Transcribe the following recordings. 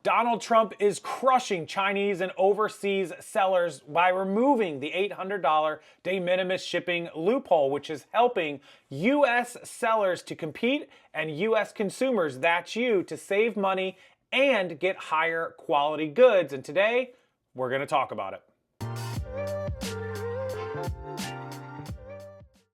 Donald Trump is crushing Chinese and overseas sellers by removing the $800 de minimis shipping loophole, which is helping U.S. sellers to compete and U.S. consumers, that's you, to save money and get higher quality goods. And today, we're going to talk about it.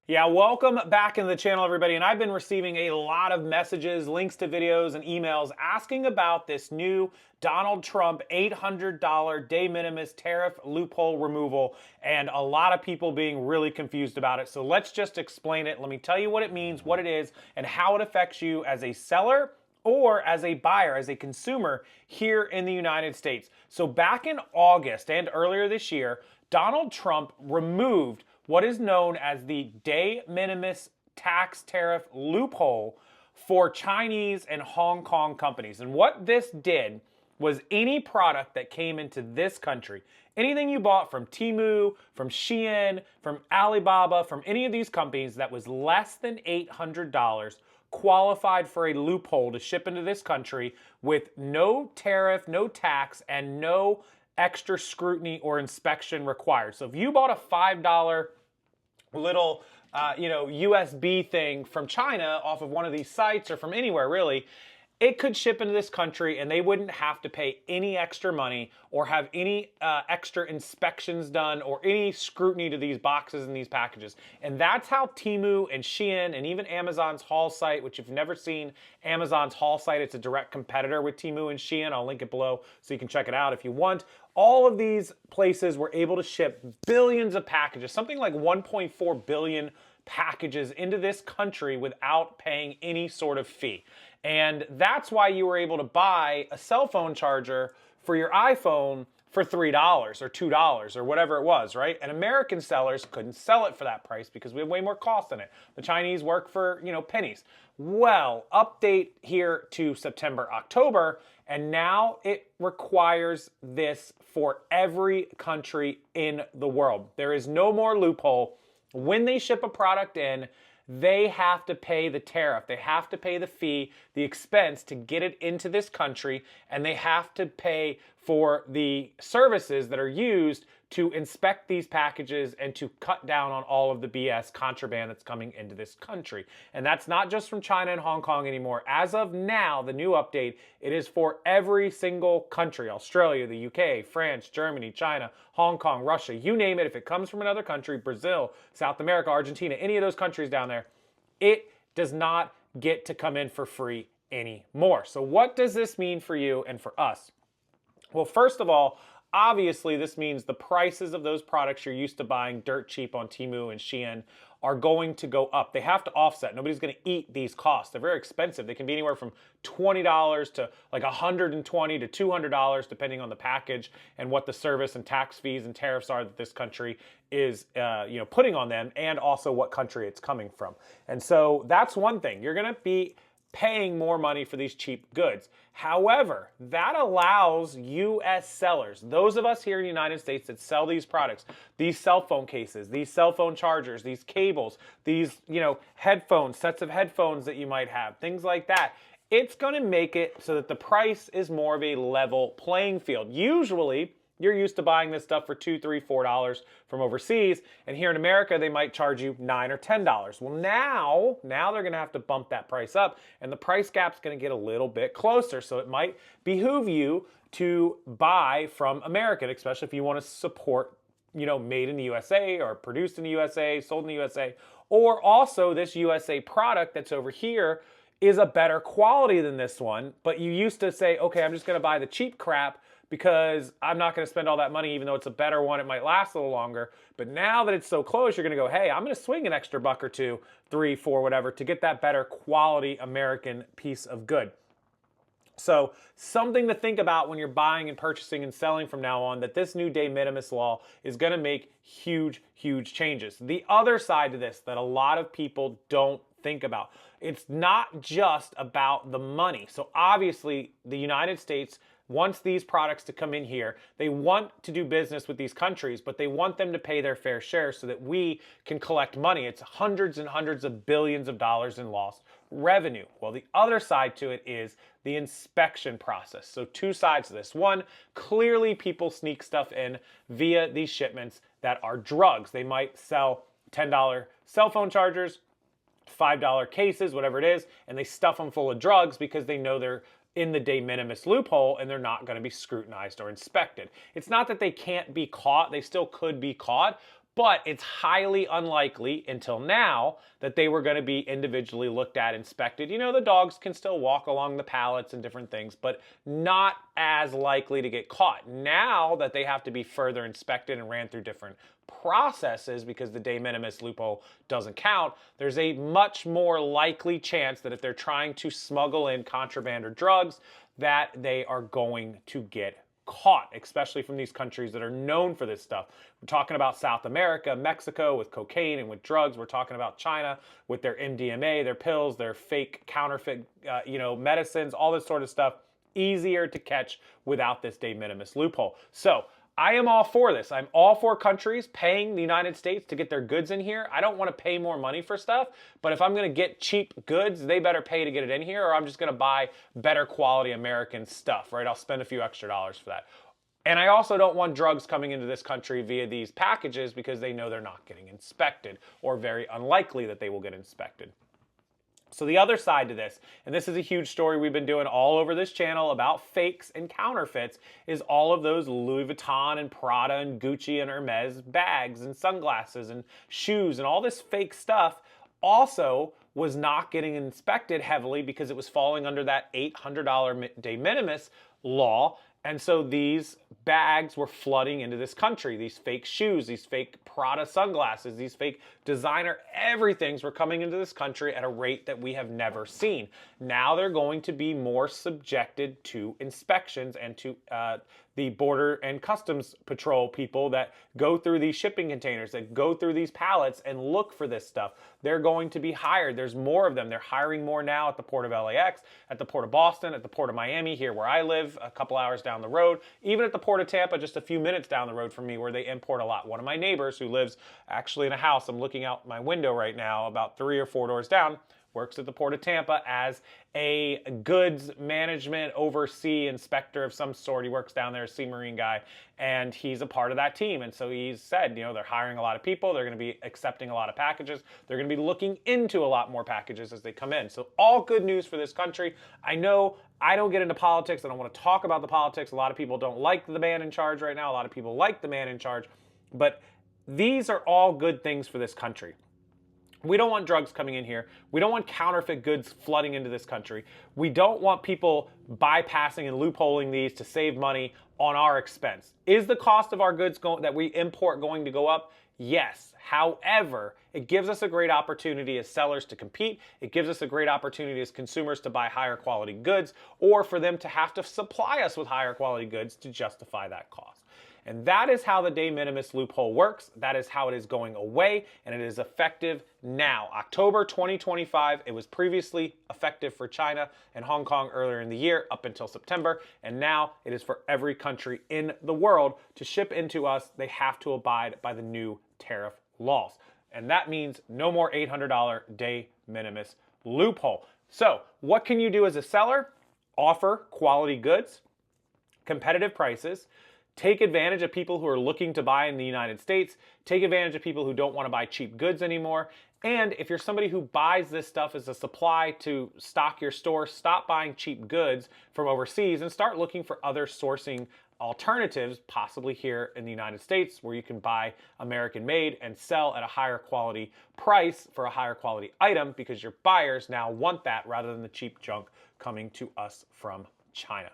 Yeah, welcome back into the channel, everybody. And I've been receiving a lot of messages, links to videos, and emails asking about this new Donald Trump $800 de minimis tariff loophole removal, and a lot of people being really confused about it. So let's just explain it. Let me tell you what it means, what it is, and how it affects you as a seller or as a buyer, as a consumer here in the United States. So back in August and earlier this year, Donald Trump removed what is known as the de minimis tax tariff loophole for Chinese and Hong Kong companies. And what this did was any product that came into this country, anything you bought from Temu, from Shein, from Alibaba, from any of these companies that was less than $800, qualified for a loophole to ship into this country with no tariff, no tax, and no extra scrutiny or inspection required. So if you bought a $5 little USB thing from China off of one of these sites or from anywhere really, it could ship into this country and they wouldn't have to pay any extra money or have any extra inspections done or any scrutiny to these boxes and these packages. And that's how Temu and Shein and even Amazon's haul site, which if you've never seen Amazon's haul site, it's a direct competitor with Temu and Shein. I'll link it below so you can check it out if you want. All of these places were able to ship billions of packages, something like 1.4 billion packages into this country without paying any sort of fee. And that's why you were able to buy a cell phone charger for your iPhone for $3 or $2 or whatever it was, right? And American sellers couldn't sell it for that price because we have way more cost in it. The Chinese work for, pennies. Well, update here to September, October, and now it requires this for every country in the world. There is no more loophole. When they ship a product in, they have to pay the tariff. They have to pay the fee, the expense to get it into this country, and they have to pay for the services that are used to inspect these packages and to cut down on all of the BS contraband that's coming into this country. And that's not just from China and Hong Kong anymore. As of now, the new update, it is for every single country: Australia, the UK, France, Germany, China, Hong Kong, Russia, you name it. If it comes from another country, Brazil, South America, Argentina, any of those countries down there, it does not get to come in for free anymore. So what does this mean for you and for us? Well, first of all, obviously this means the prices of those products you're used to buying dirt cheap on Temu and Shein are going to go up. They have to offset. Nobody's going to eat these costs. They're very expensive. They can be anywhere from $20 to like $120 to $200 depending on the package and what the service and tax fees and tariffs are that this country is putting on them, and also what country it's coming from. And so that's one thing. You're going to be paying more money for these cheap goods. However, that allows U.S. sellers, those of us here in the United States that sell these products, these cell phone cases, these cell phone chargers, these cables, these, headphones, sets of headphones that you might have, things like that. It's going to make it so that the price is more of a level playing field. Usually, you're used to buying this stuff for $2, $3, $4 from overseas, and here in America, they might charge you $9 or $10. Well, now they're going to have to bump that price up, and the price gap's going to get a little bit closer. So it might behoove you to buy from America, especially if you want to support, made in the USA or produced in the USA, sold in the USA, or also this USA product that's over here is a better quality than this one, but you used to say, okay, I'm just going to buy the cheap crap because I'm not going to spend all that money, even though it's a better one, it might last a little longer. But now that it's so close, you're going to go, hey, I'm going to swing an extra buck or two, 3, 4, whatever, to get that better quality American piece of good. So something to think about when you're buying and purchasing and selling from now on, that this new de minimis law is going to make huge, huge changes. The other side to this that a lot of people don't think about, it's not just about the money. So obviously the United States wants these products to come in here. They want to do business with these countries, but they want them to pay their fair share so that we can collect money. It's hundreds and hundreds of billions of dollars in lost revenue. Well, the other side to it is the inspection process. So two sides to this. One, clearly people sneak stuff in via these shipments that are drugs. They might sell $10 cell phone chargers, $5 cases, whatever it is, and they stuff them full of drugs because they know they're in the de minimis loophole and they're not going to be scrutinized or inspected. It's not that they can't be caught, they still could be caught, but it's highly unlikely until now that they were going to be individually looked at, inspected. You know, the dogs can still walk along the pallets and different things, but not as likely to get caught. Now that they have to be further inspected and ran through different processes because the de minimis loophole doesn't count, there's a much more likely chance that if they're trying to smuggle in contraband or drugs, that they are going to get caught, especially from these countries that are known for this stuff. We're talking about South America, Mexico with cocaine and with drugs. We're talking about China with their MDMA, their pills, their fake counterfeit, medicines, all this sort of stuff. Easier to catch without this de minimis loophole. So I am all for this. I'm all for countries paying the United States to get their goods in here. I don't want to pay more money for stuff, but if I'm going to get cheap goods, they better pay to get it in here, or I'm just going to buy better quality American stuff, right? I'll spend a few extra dollars for that. And I also don't want drugs coming into this country via these packages because they know they're not getting inspected, or very unlikely that they will get inspected. So the other side to this, and this is a huge story we've been doing all over this channel about fakes and counterfeits, is all of those Louis Vuitton and Prada and Gucci and Hermes bags and sunglasses and shoes and all this fake stuff also was not getting inspected heavily because it was falling under that $800 de minimis law. And so these bags were flooding into this country. These fake shoes, these fake Prada sunglasses, these fake designer everythings were coming into this country at a rate that we have never seen. Now they're going to be more subjected to inspections and to the Border and Customs Patrol people that go through these shipping containers, that go through these pallets and look for this stuff. They're going to be hired. There's more of them. They're hiring more now at the port of LAX, at the port of Boston, at the port of Miami, here where I live, a couple hours down the road, even at the port of Tampa, just a few minutes down the road from me, where they import a lot. One of my neighbors who lives actually in a house, I'm looking out my window right now, about 3 or 4 doors down, works at the port of Tampa as a goods management oversee inspector of some sort. He works down there, a sea marine guy, and he's a part of that team. And so he's said, they're hiring a lot of people. They're going to be accepting a lot of packages. They're going to be looking into a lot more packages as they come in. So all good news for this country. I know I don't get into politics. I don't want to talk about the politics. A lot of people don't like the man in charge right now. A lot of people like the man in charge. But these are all good things for this country. We don't want drugs coming in here. We don't want counterfeit goods flooding into this country. We don't want people bypassing and loopholing these to save money on our expense. Is the cost of our goods that we import going to go up? Yes. However, it gives us a great opportunity as sellers to compete. It gives us a great opportunity as consumers to buy higher quality goods, or for them to have to supply us with higher quality goods to justify that cost. And that is how the de minimis loophole works. That is how it is going away, and it is effective now. October 2025, it was previously effective for China and Hong Kong earlier in the year up until September, and now it is for every country in the world. To ship into us, they have to abide by the new tariff laws. And that means no more $800 de minimis loophole. So what can you do as a seller? Offer quality goods, competitive prices, take advantage of people who are looking to buy in the United States. Take advantage of people who don't want to buy cheap goods anymore. And if you're somebody who buys this stuff as a supply to stock your store, stop buying cheap goods from overseas and start looking for other sourcing alternatives, possibly here in the United States, where you can buy American made and sell at a higher quality price for a higher quality item, because your buyers now want that rather than the cheap junk coming to us from China.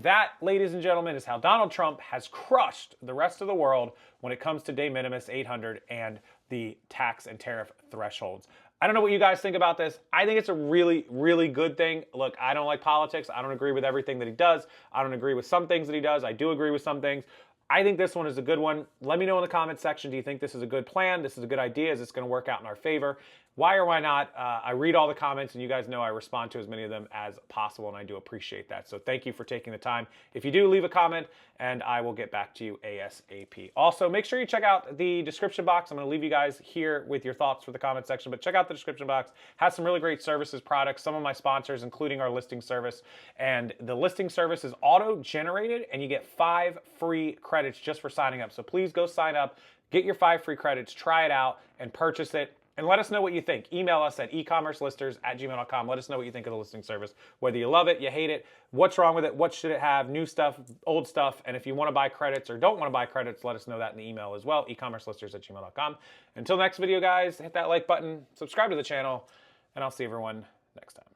That, ladies and gentlemen, is how Donald Trump has crushed the rest of the world when it comes to de minimis 800 and the tax and tariff thresholds. I don't know what you guys think about this. I think it's a really, really good thing. Look, I don't like politics. I don't agree with everything that he does. I don't agree with some things that he does. I do agree with some things. I think this one is a good one. Let me know in the comments section, do you think this is a good plan? This is a good idea? Is this going to work out in our favor? why or why not. I read all the comments, and you guys know I respond to as many of them as possible, and I do appreciate that. So thank you for taking the time. If you do, leave a comment, and I will get back to you ASAP. Also, make sure you check out the description box. I'm going to leave you guys here with your thoughts for the comment section, but check out the description box. Has some really great services, products, some of my sponsors, including our listing service. And the listing service is auto-generated, and you get 5 free credits just for signing up. So please go sign up, get your 5 free credits, try it out, and purchase it. And let us know what you think. Email us at ecommercelisters@gmail.com. Let us know what you think of the listing service. Whether you love it, you hate it, what's wrong with it, what should it have, new stuff, old stuff. And if you want to buy credits or don't want to buy credits, let us know that in the email as well, ecommercelisters@gmail.com. Until next video, guys, hit that like button, subscribe to the channel, and I'll see everyone next time.